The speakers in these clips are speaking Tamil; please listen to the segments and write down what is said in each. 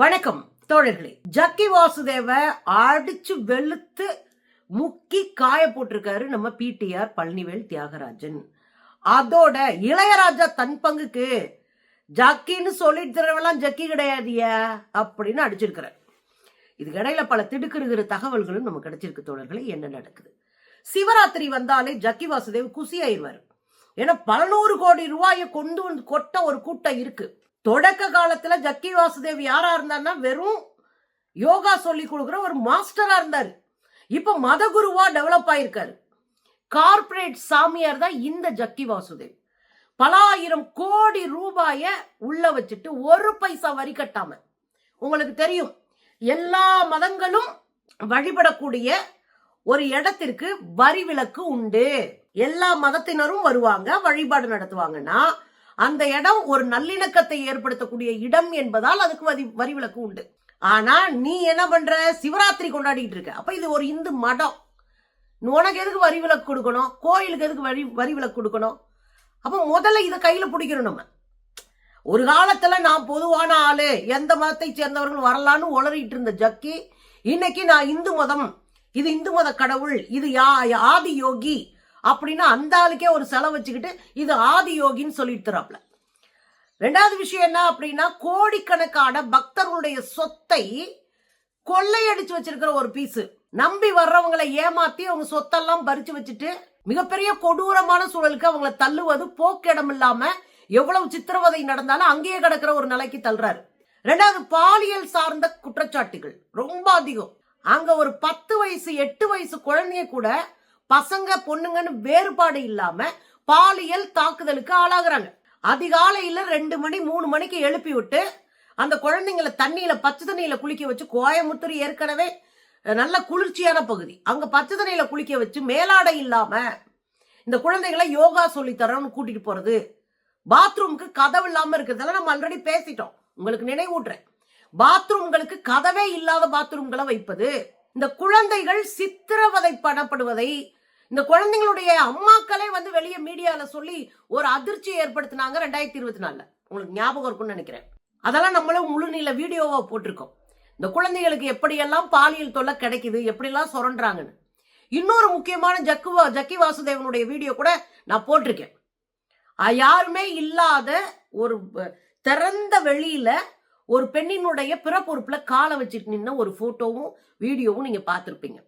வணக்கம் தோழர்களே. ஜக்கி வாசுதேவ அடிச்சு வெளுத்து முக்கி காய போட்டிருக்காரு நம்ம பிடிஆர் பழனிவேல் தியாகராஜன். அதோட இளையராஜா தன் பங்குக்கு ஜக்கின்னு சொல்லிட்டு தரவெல்லாம் ஜக்கி கிடையாதியா அப்படின்னு அடிச்சிருக்கிறார். இதுக்கு இடையில பல திடுக்கிடுகிற தகவல்களும் நமக்கு கிடைச்சிருக்கு தோழர்களே. என்ன நடக்குது? சிவராத்திரி வந்தாலே ஜக்கி வாசுதேவ் குசி ஆயிடுவார். ஏன்னா 100 கோடி ரூபாயை கொண்டு வந்து கொட்ட ஒரு கூட்டம் இருக்கு. தொடக்க காலத்துல ஜக்கி வாசுதேவ் யாரா இருந்தாருன்னா வெறும் யோகா சொல்லி கொடுக்குற ஒரு மாஸ்டரா இருந்தாரு. இப்ப மதகுருவா டெவலப் ஆயிருக்காரு. கார்பரேட் சாமியார் தான் இந்த ஜக்கி வாசுதேவ். பல ஆயிரம் கோடி ரூபாய உள்ள வச்சுட்டு ஒரு பைசா வரி கட்டாம, உங்களுக்கு தெரியும் எல்லா மதங்களும் வழிபடக்கூடிய ஒரு இடத்திற்கு வரி விலக்கு உண்டு. எல்லா மதத்தினரும் வருவாங்க, வழிபாடு நடத்துவாங்கன்னா அந்த இடம் ஒரு நல்லிணக்கத்தை ஏற்படுத்தக்கூடிய இடம் என்பதால் அதுக்கு வரி விலக்கு உண்டு. ஆனா நீ என்ன பண்ற? சிவராத்திரி கொண்டாடிட்டு இருக்க. அப்ப இது ஒரு இந்து மடம், உனக்கு எதுக்கு வரி விலக்கு கொடுக்கணும்? கோயிலுக்கு எதுக்கு வரி விலக்கு கொடுக்கணும்? அப்ப முதல்ல இதை கையில பிடிக்கணும். நம்ம ஒரு காலத்துல நான் பொதுவான ஆளு, எந்த மதத்தை சேர்ந்தவர்கள் வரலான்னு உளறிட்டு இருந்த ஜக்கி இன்னைக்கு நான் இந்து மதம், இது இந்து மத கடவுள், இது ஆதி யோகி அப்படின்னு அந்த ஆளுக்கே ஒரு செலவு வச்சுக்கிட்டு இது ஆதி யோகின்னு சொல்லிட்டு தராப்ல. ரெண்டாவது விஷயம் என்ன அப்படின்னா, கோடிக்கணக்கான பக்தர்களுடைய சொத்தை கொள்ளையடிச்சு வச்சிருக்கிற ஒரு பீஸ். நம்பி வர்றவங்களை ஏமாத்தி அவங்க சொத்தெல்லாம் பறிச்சு வச்சுட்டு மிகப்பெரிய கொடூரமான சூழலுக்கு அவங்களை தள்ளுவது, போக்கிடம் இல்லாம எவ்வளவு சித்திரவதை நடந்தாலும் அங்கேயே கிடக்கிற ஒரு நிலைக்கு தள்ளுறாரு. ரெண்டாவது, பாலியல் சார்ந்த குற்றச்சாட்டுகள் ரொம்ப அதிகம். அங்க ஒரு 10 வயசு 8 வயசு குழந்தைய கூட பசங்க பொண்ணுங்கன்னு வேறுபாடு இல்லாம பாலியல் தாக்குதலுக்கு ஆளாகிறாங்க. அதிகாலையில 2 மணி 3 மணிக்கு எழுப்பி விட்டு அந்த குழந்தைங்களை தண்ணியில பச்சை தண்ணியில குளிக்க வச்சு, கோயம்புத்தூர் ஏற்கனவே நல்ல குளிர்ச்சியான பகுதி, அங்க பச்சை தண்ணியில குளிக்க வச்சு மேலாடை இல்லாம இந்த குழந்தைகளை யோகா சொல்லி தரோம்னு கூட்டிட்டு போறது, பாத்ரூமுக்கு கதவு இல்லாம இருக்கிறதெல்லாம் நம்ம ஆல்ரெடி பேசிட்டோம், உங்களுக்கு நினைவூட்டுறேன். பாத்ரூம்களுக்கு கதவே இல்லாத பாத்ரூம்களை வைப்பது, இந்த குழந்தைகள் சித்திரவதை பண்ணப்படுவதை இந்த குழந்தைங்களுடைய அம்மாக்களே வந்து வெளியே மீடியால சொல்லி ஒரு அதிர்ச்சி ஏற்படுத்தினாங்க 2024. உங்களுக்கு ஞாபகம் இருக்கும்னு நினைக்கிறேன். அதெல்லாம் நம்மளும் முழு நீள வீடியோவா போட்டிருக்கோம். இந்த குழந்தைகளுக்கு எப்படியெல்லாம் பாலியல் தொல்லை கிடைக்குது, எப்படிலாம் சுரண்டாங்கன்னு. இன்னொரு முக்கியமான ஜக்கி வாசுதேவனுடைய வீடியோ கூட நான் போட்டிருக்கேன். யாருமே இல்லாத ஒரு திறந்த வெளியில ஒரு பெண்ணினுடைய பிறப்பொறுப்புல காலை வச்சுட்டு நின்ன ஒரு போட்டோவும் வீடியோவும் நீங்க பார்த்திருப்பீங்க.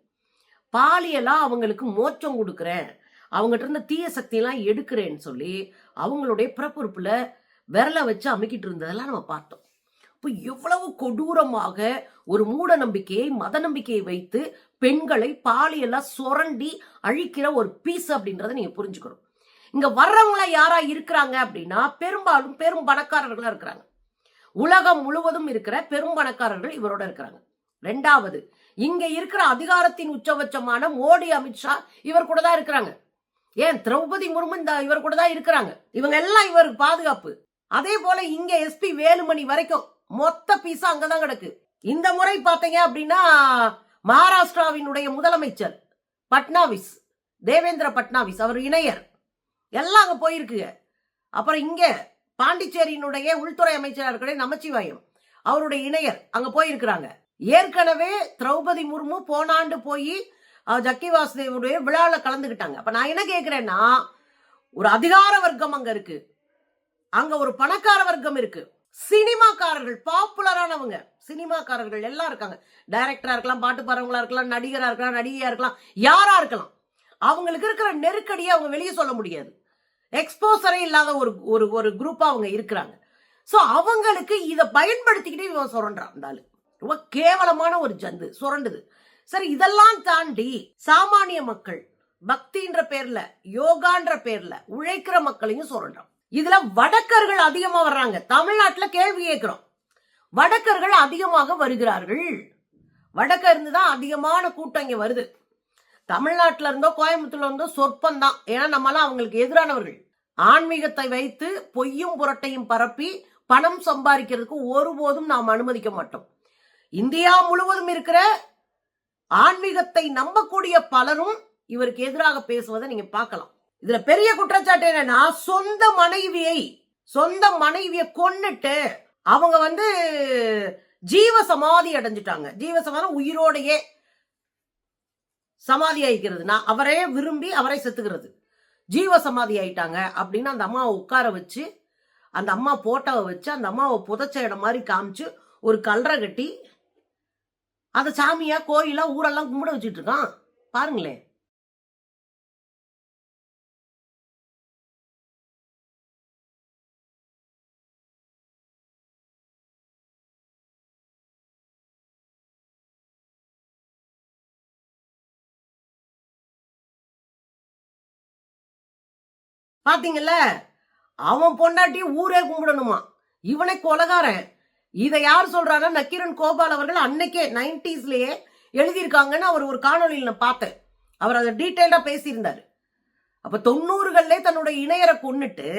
பாலியலா அவங்களுக்கு மோட்சம் கொடுக்குறேன், அவங்ககிட்ட இருந்த தீய சக்தி எல்லாம் எடுக்கிறேன்னு சொல்லி அவங்களுடைய பிறப்பொறுப்புல விரலை வச்சு அமைக்கிட்டு இருந்ததெல்லாம் நம்ம பார்த்தோம். இப்போ எவ்வளவு கொடூரமாக ஒரு மூட நம்பிக்கையை, மத நம்பிக்கையை வைத்து பெண்களை பாலியலா சுரண்டி அழிக்கிற ஒரு பீஸ் அப்படின்றத நீங்க புரிஞ்சுக்கணும். இங்க வர்றவங்கள யாரா இருக்கிறாங்க அப்படின்னா பெரும்பாலும் பெரும் பணக்காரர்களா இருக்கிறாங்க. உலகம் முழுவதும் இருக்கிற பெரும் பணக்காரர்கள் இவரோட இருக்கிறாங்க. ரெண்டாவது, இங்க இருக்கிற அதிகாரத்தின் உச்சபட்சமான மோடி, அமித்ஷா இவர் கூட தான் இருக்கிறாங்க. ஏன் திரௌபதி முர்மு இவர் கூட தான் இருக்கிறாங்க. இவங்க எல்லாம் இவருக்கு பாதுகாப்பு. அதே போல இங்க எஸ்பி வேலுமணி வரைக்கும் மொத்த பீஸா அங்கதான் கிடக்கு. இந்த முறை பாத்தீங்க அப்படின்னா மகாராஷ்டிராவினுடைய முதலமைச்சர் பட்னாவிஸ், தேவேந்திர பட்னாவிஸ், அவர் இணையர் எல்லாம் அங்க போயிருக்குங்க. அப்புறம் இங்க பாண்டிச்சேரியினுடைய உள்துறை அமைச்சராக இருக்கிற நமச்சிவாயம், அவருடைய இணையர் அங்க போயிருக்கிறாங்க. ஏற்கனவே திரௌபதி முர்மு போன ஆண்டு போய் ஜக்கி வாசுதேவனுடைய விழால கலந்துகிட்டாங்க. அப்ப நான் என்ன கேட்கிறேன்னா, ஒரு அதிகார வர்க்கம் அங்க இருக்கு, அங்க ஒரு பணக்கார வர்க்கம் இருக்கு, சினிமாக்காரர்கள், பாப்புலரானவங்க சினிமாக்காரர்கள் எல்லாம் இருக்காங்க. டைரக்டரா இருக்கலாம், பாட்டு பாடுறவங்களா இருக்கலாம், நடிகரா இருக்கலாம், நடிகையா இருக்கலாம், யாரா இருக்கலாம். அவங்களுக்கு இருக்கிற நெருக்கடியை அவங்க வெளியே சொல்ல முடியாது. எக்ஸ்போசரே இல்லாத ஒரு குரூப்பா அவங்க இருக்கிறாங்க. சோ அவங்களுக்கு இதை பயன்படுத்திக்கிட்டே இவன் சுரண்டான். ரொம்ப கேவலமான ஒரு ஜந்து சுரண்டுது. சரி, இதெல்லாம் தாண்டி சாமானிய மக்கள் பக்தின்ற பேர்ல, யோகான்ற பேர்ல உழைக்கிற மக்களையும் சுரண்டான். இதுல வடக்கர்கள் அதிகமா வர்றாங்க. தமிழ்நாட்டுல கேள்வி கேட்கிறோம், வடக்கர்கள் அதிகமாக வருகிறார்கள். வடக்க இருந்துதான் அதிகமான கூட்டம் இங்க வருது. தமிழ்நாட்டுல இருந்தோ கோயம்புத்தூர்ல இருந்தோ சொற்பம் தான். ஏன்னா நம்மளாம் அவங்களுக்கு எதிரானவர்கள். ஆன்மீகத்தை வைத்து பொய்யும் புரட்டையும் பரப்பி பணம் சம்பாதிக்கிறதுக்கு ஒருபோதும் நாம் அனுமதிக்க மாட்டோம். இந்தியா முழுவதும் இருக்கிற ஆன்மீகத்தை நம்பக்கூடிய பலரும் இவருக்கு எதிராக பேசுவதை நீங்க பார்க்கலாம். இதுல பெரிய குற்றச்சாட்டு என்னன்னா, சொந்த மனைவியை கொன்னுட்டு அவங்க ஜீவ சமாதி அடைஞ்சிட்டாங்க. ஜீவ சமாதி உயிரோடையே சமாதி ஆயிக்கிறது. நான் அவரே விரும்பி அவரை செத்துக்கிறது. ஜீவ சமாதி ஆயிட்டாங்க அப்படின்னு அந்த அம்மாவை உட்கார வச்சு, அந்த அம்மா போட்டோவை வச்சு, அந்த அம்மாவை புதைச்ச இடம் மாதிரி காமிச்சு ஒரு கல்றை கட்டி அதை சாமியா கோயிலா ஊரெல்லாம் கும்பிட வச்சுட்டு இருக்கான். பாருங்களேன். பாத்தீங்கல்ல, அவன் பொண்டாட்டி ஊரே கும்பிடணுமா, இவனை கொலகாரன். இதை யார் சொல்றாரு? நக்கீரன் கோபால் அவர்கள் அன்னைக்கே 90sலயே எழுதியிருக்காங்கன்னு அவர் ஒரு காணொலியில் நான் பார்த்தேன். அவர் அதை டீட்டெயிலா பேசியிருந்தாரு. அப்ப 90களிலே தன்னுடைய இணையரை கொன்னுட்டு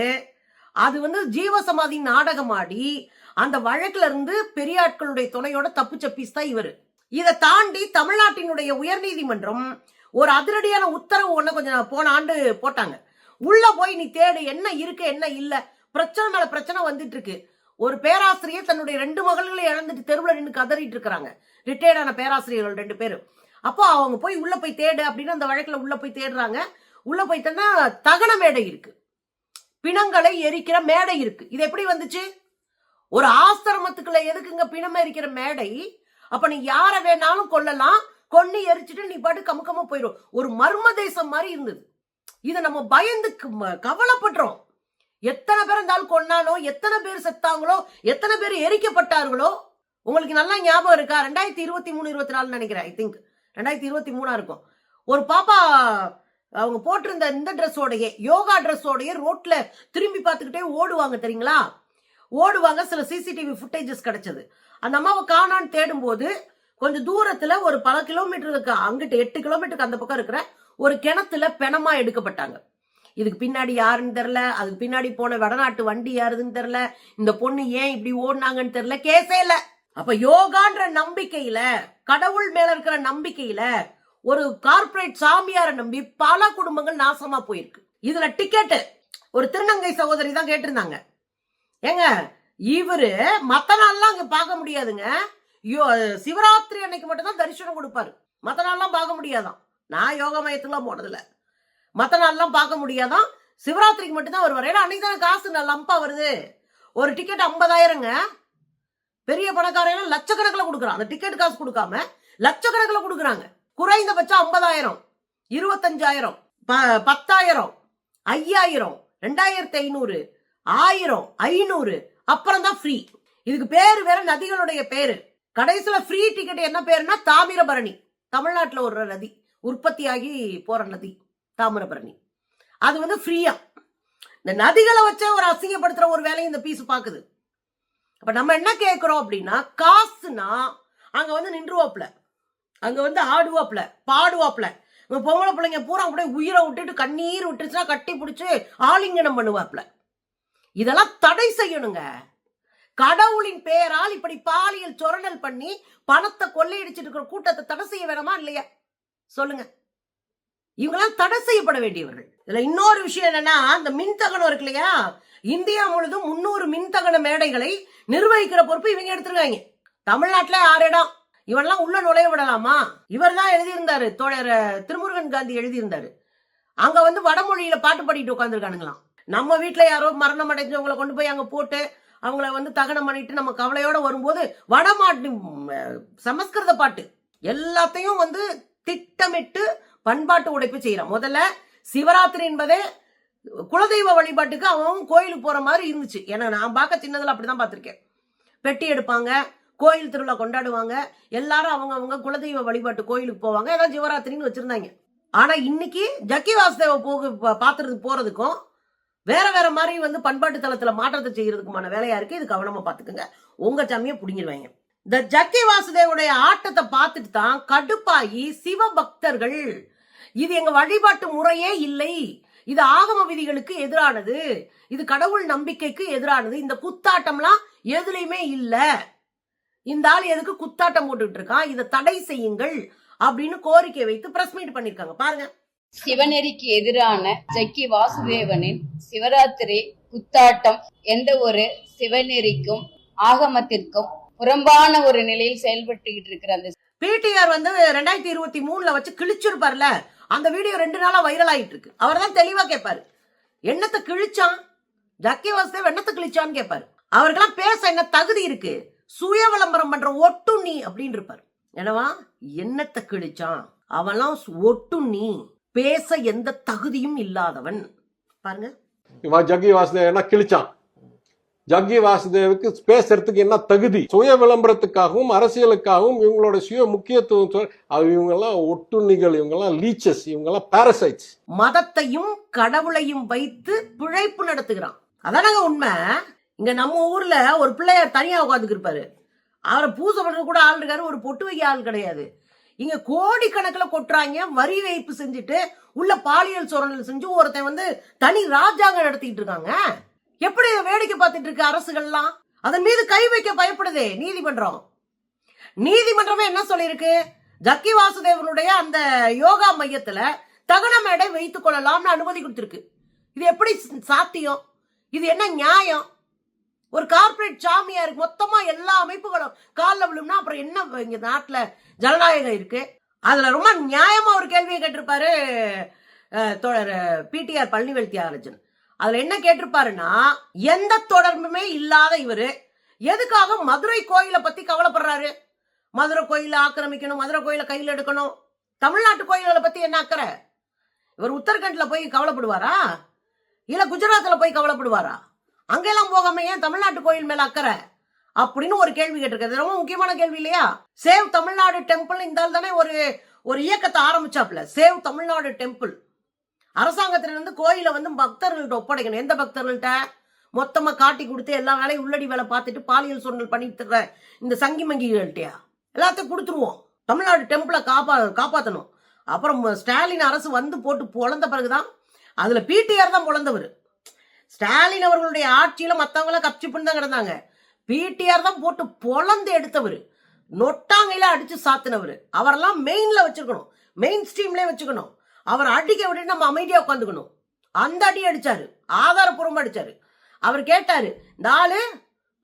அது வந்து ஜீவசமாதி நாடகம் ஆடி அந்த வழக்குல இருந்து பெரியாட்களுடைய துணையோட தப்பிச்ச பீஸ் தான் இவரு. இதை தாண்டி தமிழ்நாட்டினுடைய உயர்நீதிமன்றம் ஒரு அதிரடியான உத்தரவு ஒண்ணு கொஞ்சம் போன ஆண்டு போட்டாங்க. உள்ள போய் நீ தேடு, என்ன இருக்கு என்ன இல்ல, பிரச்சனை மேல பிரச்சனை வந்துட்டு இருக்கு. ஒரு பேராசிரியர் தன்னுடைய 2 மகள்களை இழந்துட்டு தெருவில் நின்று கதறிட்டு இருக்கிறாங்க. ரிட்டையர்டான பேராசிரியர்கள் 2 பேரும். அப்போ அவங்க போய் உள்ள போய் தேடு அப்படின்னு அந்த வழக்குல உள்ள போய் தேடுறாங்க. உள்ள போயிட்டா தகன மேடை இருக்கு, பிணங்களை எரிக்கிற மேடை இருக்கு. இது எப்படி வந்துச்சு? ஒரு ஆசிரமத்துக்குள்ள எதுக்குங்க பிணம் எரிக்கிற மேடை? அப்ப நீ யார வேணாலும் கொல்லலாம், கொன்னு எரிச்சுட்டு நீ பாட்டு கமுக்கமா போயிடும். ஒரு மர்ம தேசம் மாதிரி இருந்தது. இதை நம்ம பயந்து கவலைப்படுறோம். எத்தனை பேர் இருந்தாலும் கொன்னானோ, எத்தனை பேர் செத்தாங்களோ, எத்தனை பேர் எரிக்கப்பட்டார்களோ உங்களுக்கு நல்லா ஞாபகம் இருக்கா? 2023-24 நினைக்கிறேன். ஐ திங்க் 2023 இருக்கும். ஒரு பாப்பா அவங்க போட்டிருந்த இந்த ட்ரெஸ்ஸோடைய, யோகா ட்ரெஸ்ஸோடைய ரோட்ல திரும்பி பார்த்துக்கிட்டே ஓடுவாங்க தெரியுங்களா? ஓடுவாங்க. சில சிசிடிவி ஃபுட்டேஜஸ் கிடைச்சது. அந்த அம்மாவை காணான்னு தேடும் போது கொஞ்சம் தூரத்துல ஒரு பல கிலோமீட்டருக்கு அங்கிட்டு 8 கிலோமீட்டருக்கு அந்த பக்கம் இருக்கிற ஒரு கிணத்துல பிணமா எடுக்கப்பட்டாங்க. இதுக்கு பின்னாடி யாருன்னு தெரியல, அதுக்கு பின்னாடி போன வடநாட்டு வண்டி யாருன்னு தெரியல, இந்த பொண்ணு ஏன் இப்படி ஓடினாங்கன்னு தெரியல, கேஸே இல்ல. அப்ப யோகான்ற நம்பிக்கையில, கடவுள் மேல இருக்கிற நம்பிக்கையில ஒரு கார்பரேட் சாமியார நம்பி பல குடும்பங்கள் நாசமா போயிருக்கு. இதுல டிக்கெட் ஒரு திருநங்கை சகோதரி தான் கேட்டிருந்தாங்க. ஏங்க இவரு மத்த நாள்லாம் அங்க பார்க்க முடியாதுங்க, சிவராத்திரி அன்னைக்கு மட்டும் தான் தரிசனம் கொடுப்பாரு. மத்த நாள்லாம் பார்க்க முடியாதான். நான் யோகா மையத்துக்குலாம் போனதில்ல. மத்த நாள்லாம் பார்க்க முடியாதான், சிவராத்திரிக்கு மட்டும்தான் வருவார். ஏன்னா அன்னைக்கு தானே காசு லம்பா வருது. ஒரு டிக்கெட் 50,000ங்க. பெரிய பணக்காரங்க லட்சக்கணக்கில் கொடுக்குறான். அந்த டிக்கெட் காசு கொடுக்காம லட்சக்கணக்கில் கொடுக்குறாங்க. குறைந்தபட்சம் 50,000, 25,000, 10,000, 5,000, 2,500, 1000, 500, அப்புறம் தான் ஃப்ரீ. இதுக்கு பேரு வேற நதிகளுடைய பேரு. கடைசியில ஃப்ரீ டிக்கெட் என்ன பேருன்னா தாமிரபரணி. தமிழ்நாட்டில் ஒரு நதி, உற்பத்தியாகி போற நதி தாமிரபரணி. அது வந்து ஃப்ரீயா. இந்த நதிகளை வச்ச ஒரு அசிங்கப்படுத்துற ஒரு வேலையை இந்த பீஸ் பாக்குது. அப்ப நம்ம என்ன கேட்கிறோம் அப்படின்னா, காசுனா அங்க வந்து நின்றுவாப்ல, அங்க வந்து ஆடுவாப்ல, பாடுவாப்ல. பொம்பளை பிள்ளைங்க பூரா கூட உயிரை விட்டுட்டு கண்ணீர் விட்டுச்சுன்னா கட்டி பிடிச்சு ஆலிங்கனம் பண்ணுவாப்ல. இதெல்லாம் தடை செய்யணுங்க. கடவுளின் பெயரால் இப்படி பாலியல் சொரணல் பண்ணி பணத்தை கொள்ளையடிச்சிட்டு இருக்கிற கூட்டத்தை தடை செய்ய வேணாமா இல்லையா? சொல்லுங்க. இவங்களாம் தடை செய்யப்பட வேண்டியவர்கள். இதுல இன்னொரு விஷயம் என்னன்னா, இந்த மின்தகனம் இருக்கு இல்லையா, இந்தியா முழுதும் 300 மின்தகன மேடைகளை நிர்வகிக்கிற பொறுப்பு இவங்க எடுத்துருக்காங்க. தமிழ்நாட்டுல 6 இடம். இவெல்லாம் உள்ள நுழைய விடலாமா? இவர் தான் எழுதியிருந்தாரு, தோழர் திருமுருகன் காந்தி எழுதியிருந்தாரு. அங்க வந்து வடமொழியில பாட்டு பாடிட்டு உட்காந்துருக்கானுங்களாம். நம்ம வீட்டுல யாரோ மரணம் அடைஞ்சவங்களை கொண்டு போய் அங்க போட்டு அவங்கள வந்து தகனம் பண்ணிட்டு நம்ம கவலையோட வரும்போது வடமாட்டு சமஸ்கிருத பாட்டு எல்லாத்தையும் வந்து திட்டமிட்டு பண்பாட்டு உடைப்பு செய்யறான். முதல்ல சிவராத்திரி என்பதே குலதெய்வ வழிபாட்டுக்கு அவன் கோயிலுக்கு போற மாதிரி இருந்துச்சு. ஏன்னா நான் பார்க்க சின்னதுல அப்படிதான் பார்த்திருக்கேன். பெட்டி எடுப்பாங்க, கோயில் திருவிழா கொண்டாடுவாங்க, எல்லாரும் அவங்க குலதெய்வ வழிபாட்டு கோயிலுக்கு போவாங்க, ஏதாவது சிவராத்திரின்னு வச்சிருந்தாங்க. ஆனா இன்னைக்கு ஜக்கி வாசுதேவ பாத்துறது போறதுக்கும் வேற வேற மாதிரி வந்து பண்பாட்டு தளத்துல மாற்றத்தை செய்யறதுக்குமான வேலையா இருக்கு. இது கவனமா பாத்துக்கோங்க, உங்க சாமியை புடிங்கிடுவாங்க. இந்த ஜக்கி வாசுதேவனுடைய ஆட்டத்தை பார்த்துட்டு தான் கடுப்பாகி சிவபக்தர்கள், இது எங்க வழிபாட்டு முறையே இல்லை, இது ஆகம விதிகளுக்கு எதிரானது, இது கடவுள் நம்பிக்கைக்கு எதிரானது, இந்த குத்தாட்டம்லாம் எதுலையுமே இல்ல, இந்த ஆள் எதுக்கு குத்தாட்டம் போட்டுட்டு இருக்கான், இதை தடை செய்யுங்கள் அப்படின்னு கோரிக்கை வைத்து பிரஸ் மீட் பண்ணிருக்காங்க. பாருங்க. சிவநெறிக்கு எதிரான ஜக்கி வாசுதேவனின் சிவராத்திரி குத்தாட்டம் எந்த ஒரு சிவநெறிக்கும் ஆகமத்திற்கும் புறம்பான ஒரு நிலையில் செயல்பட்டுக்கிட்டு இருக்கிற அந்த பிடிஆர் வந்து 2023 வச்சு கிழிச்சிருப்பார்ல, அந்த வீடியோ 2 நாளா வைரல் ஆயிட்டு இருக்கு. அவர் தான் தெளிவா கேட்பாரு, என்னத்தை கிழிச்சான், ஜக்கி வாசுதேவ் என்னத்தை கிழிச்சான்னு கேட்பாரு. அவருக்கெல்லாம் பேச என்ன தகுதி இருக்கு, சுய விளம்பரம் பண்ற ஒட்டுண்ணி அப்படின்னு இருப்பாரு. என்னவா, என்னத்தை கிழிச்சான், அவெல்லாம் ஒட்டுண்ணி, பேச எந்த தகுதியும் இல்லாதவன். பாருங்க, ஜக்கி வாசுதேவ் என்ன கிழிச்சான், ஜக்கி வாசுதேவுக்கு பேசுறதுக்கு என்ன தகுதி, சுய விளம்பரத்துக்காகவும் அரசியலுக்காகவும் இவங்களோட சுய முக்கியத்துவம், இவங்கெல்லாம் ஒட்டுண்ணிகள், இவங்கெல்லாம் லீச்சஸ், இவங்கெல்லாம் பாரசைட்ஸ். மதத்தையும் கடவுளையும் வைத்து பிழைப்பு நடத்துகிறான். அதானங்க உண்மை. இங்க நம்ம ஊர்ல ஒரு பிள்ளையார் தனியா உட்காந்துக்கு இருப்பாரு, அவரை பூஜை பண்றது கூட ஆள் இருக்காரு, ஒரு பொட்டு வைக்க ஆள் கிடையாது. இங்க கோடிக்கணக்கில் கொட்டுறாங்க, வரி வைப்பு செஞ்சுட்டு உள்ள பாலியல் சோதனை செஞ்சு ஒருத்தன் வந்து தனி ராஜாங்கம் நடத்திட்டு இருக்காங்க. எப்படி வேடிக்கை பார்த்துட்டு இருக்கு அரசுகள்லாம், அதன் மீது கை வைக்க பயப்படுதே நீதிமன்றம். நீதிமன்றமே என்ன சொல்லியிருக்கு, ஜக்கி வாசுதேவனுடைய அந்த யோகா மையத்துல தகன மேடை வைத்துக் கொள்ளலாம்னு அனுமதி கொடுத்திருக்கு. இது எப்படி சாத்தியம், இது என்ன நியாயம்? ஒரு கார்பரேட் சாமியார் மொத்தமா எல்லா அமைப்புகளும் காலில் விழும்னா அப்புறம் என்ன இங்க நாட்டுல ஜனநாயகம் இருக்கு? அதுல ரொம்ப நியாயமா ஒரு கேள்வியை கேட்டிருப்பாரு தோழர் பிடிஆர் பழனிவேல் தியாகராஜன். அதுல என்ன கேட்டிருப்பாருன்னா, எந்த தொடர்புமே இல்லாத இவரு எதுக்காக மதுரை கோயிலை பத்தி கவலைப்படுறாரு? மதுரை கோயில ஆக்கிரமிக்கணும், மதுரை கோயில கையில் எடுக்கணும், தமிழ்நாட்டு கோயில்களை பத்தி என்ன அக்கறை? இவர் உத்தரகண்ட்ல போய் கவலைப்படுவாரா, இல்ல குஜராத்ல போய் கவலைப்படுவாரா? அங்கெல்லாம் போகாம ஏன் தமிழ்நாட்டு கோயில் மேல அக்கறை அப்படின்னு ஒரு கேள்வி கேட்டிருக்காரு. ரொம்ப முக்கியமான கேள்வி இல்லையா? சேவ் தமிழ்நாடு டெம்பிள் இந்த தானே ஒரு இயக்கத்தை ஆரம்பிச்சாப்ல, சேவ் தமிழ்நாடு டெம்பிள். அரசாங்கத்திலிருந்து கோயிலை வந்து பக்தர்கள்ட்ட ஒப்படைக்கணும். எந்த பக்தர்கள்ட்ட? மொத்தமா காட்டி கொடுத்து எல்லா வேலையும் உள்ளடி வேலை பார்த்துட்டு பாலியல் சூழல் பண்ணிட்டு இந்த சங்கி மங்கிகள்கிட்டயா எல்லாத்தையும் கொடுத்துருவோம். தமிழ்நாடு டெம்பிளை காப்பாற்றணும். அப்புறம் ஸ்டாலின் அரசு வந்து போட்டு பொழந்த பிறகுதான், அதுல பிடிஆர் தான் பொழந்தவர். ஸ்டாலின் அவர்களுடைய ஆட்சியில மத்தவங்களாம் கப்சிப்புன்னு தான் கிடந்தாங்க, பிடிஆர் தான் போட்டு பொழந்து எடுத்தவர், நொட்டாங்கையில அடிச்சு சாத்தினவர். அவரெல்லாம் மெயின்ல வச்சிருக்கணும், மெயின் ஸ்ட்ரீம்ல வச்சுக்கணும். அவர் அடிக்க விட்டு நம்ம அமைதியா உட்காந்துக்கணும். அந்த அடி அடிச்சாரு, ஆதாரப்பூர்வமா அடிச்சாரு. அவர் கேட்டாரு, இந்த ஆளு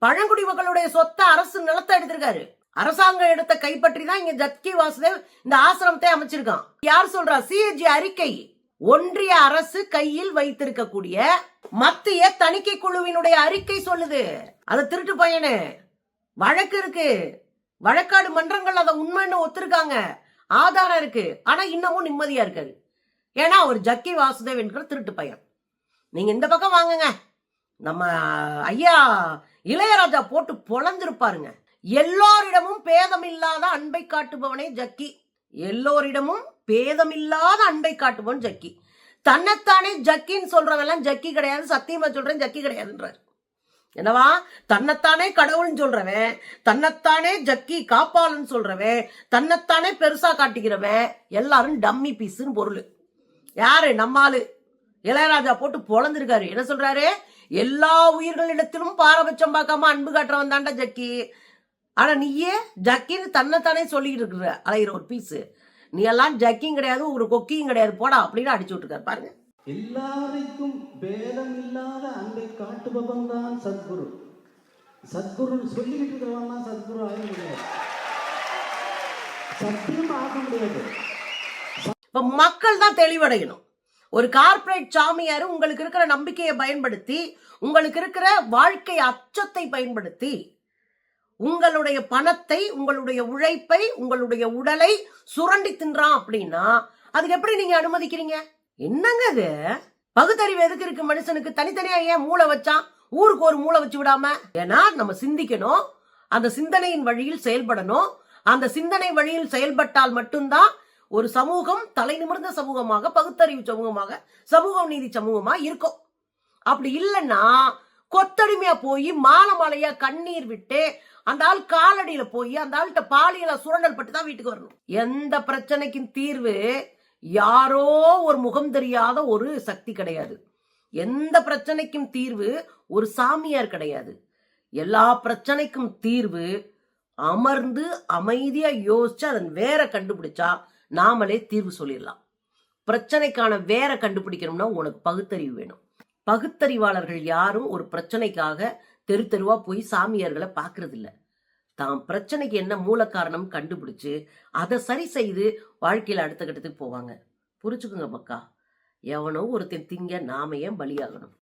பழங்குடி மக்களுடைய சொத்தை அரசு நிலத்தை எடுத்திருக்காரு, அரசாங்கம் எடுத்த கைப்பற்றி தான் இங்க ஜக்கி வாசுதேவ் இந்த ஆசிரமத்தை அமைச்சிருக்கான். யார் சொல்றா? சிஏஜி அறிக்கை. ஒன்றிய அரசு கையில் வைத்திருக்கக்கூடிய மத்திய தணிக்கை குழுவினுடைய அறிக்கை சொல்லுது. அது திருட்டு பையனு வழக்கு இருக்கு, வழக்காடு மன்றங்கள் அதை உண்மைன்னு ஒத்துருக்காங்க, ஆதாரம் இருக்கு. ஆனா இன்னமும் நிம்மதியா இருக்காரு. ஏன்னா அவர் ஜக்கி வாசுதேவ் என்கிற திருட்டு பையன். நீங்க இந்த பக்கம் வாங்குங்க, நம்ம ஐயா இளையராஜா போட்டு பொழந்திருப்பாருங்க. எல்லோரிடமும் பேதமில்லாத அன்பை காட்டுபவனே ஜக்கி, எல்லோரிடமும் பேதமில்லாத அன்பை காட்டுபவன் ஜக்கி. தன்னைத்தானே ஜக்கின்னு சொல்றவெல்லாம் ஜக்கி கிடையாது, சத்தியமா சொல்றேன் ஜக்கி கிடையாதுன்றாரு. என்னவா, தன்னைத்தானே கடவுள்னு சொல்றவன், தன்னைத்தானே ஜக்கி காப்பாளன்னு சொல்றவன், தன்னைத்தானே பெருசா காட்டிக்கிறவன் எல்லாரும் டம்மி பீஸ்ன்னு பொருள். யாரு? நம்மாலு இளையராஜா போட்டு பொழந்திருக்காரு. என்ன சொல்றாரு? எல்லா உயிர்களிடத்திலும் பாரபட்சம் பார்க்காம அன்பு காட்டுறவன் தாண்டா ஜக்கி. ஆனா நீயே ஜக்கின்னு தன்னைத்தானே சொல்லிட்டு இருக்கிற அலைகிற ஒரு பீஸு. நீ எல்லாம் ஜக்கியும் கிடையாது, ஒரு கொக்கியும் கிடையாது, போடா அப்படின்னு அடிச்சு விட்டுருக்காரு. பாருங்க, எல்லாருக்கும் பேதம் இல்லாத அன்பை காட்டுபவன் தான் சத்குரு. சத்குரு சொல்லிக்கிட்டு இருக்கிறவன் தான் சத்குரு ஆக முடியாது, சத்தியம் ஆக முடியாது. இப்ப மக்கள் தான் தெளிவடையணும். ஒரு கார்பரேட் சாமியாரு உங்களுக்கு இருக்கிற நம்பிக்கையை பயன்படுத்தி, உங்களுக்கு இருக்கிற வாழ்க்கை அச்சத்தை பயன்படுத்தி, உங்களுடைய பணத்தை, உங்களுடைய உழைப்பை, உங்களுடைய உடலை சுரண்டி தின்றான் அப்படின்னா அதுக்கு எப்படி நீங்க அனுமதிக்கிறீங்க? என்னங்க இது? பகுத்தறிவு எதுக்கு இருக்கு மனுஷனுக்கு? தனித்தனியா ஏன் மூளை வச்சான்? ஊருக்கு ஒரு மூளை வச்சு விடாம? ஏன்னா நம்ம சிந்திக்கணும், அந்த சிந்தனையின் வழியில் செயல்படணும். அந்த சிந்தனை வழியில் செயல்பட்டால் மட்டும்தான் ஒரு சமூகம் தலை நிமிர்ந்த சமூகமாக, பகுத்தறிவு சமூகமாக, சமூக நீதி சமூகமா இருக்கும். அப்படி இல்லைன்னா கொத்தடிமையா போய் மாலை மாலையா கண்ணீர் விட்டு அந்த ஆள் காலடியில போய் அந்த ஆள்கிட்ட பாலியல சுரண்டல் பட்டு தான் வீட்டுக்கு வரணும். எந்த பிரச்சனைக்கும் தீர்வு யாரோ ஒரு முகம் தெரியாத ஒரு சக்தி கிடையாது. எந்த பிரச்சனைக்கும் தீர்வு ஒரு சாமியார் கிடையாது. எல்லா பிரச்சனைக்கும் தீர்வு அமர்ந்து அமைதியா யோசிச்சு அதன் வேற கண்டுபிடிச்சா நாமளே தீர்வு சொல்லிடலாம். பிரச்சனைக்கான வேற கண்டுபிடிக்கணும்னா உனக்கு பகுத்தறிவு வேணும். பகுத்தறிவாளர்கள் யாரும் ஒரு பிரச்சனைக்காக தெரு தெருவா போய் சாமியார்களை பாக்குறது இல்ல. தான் பிரச்சனைக்கு என்ன மூல காரணம் கண்டுபிடிச்சு அதை சரி செய்து வாழ்க்கையில அடுத்த கட்டத்துக்கு போவாங்க. புரிச்சுக்குங்க மக்கா. எவனோ ஒருத்தன் திங்க நாம ஏன் பலியாகணும்?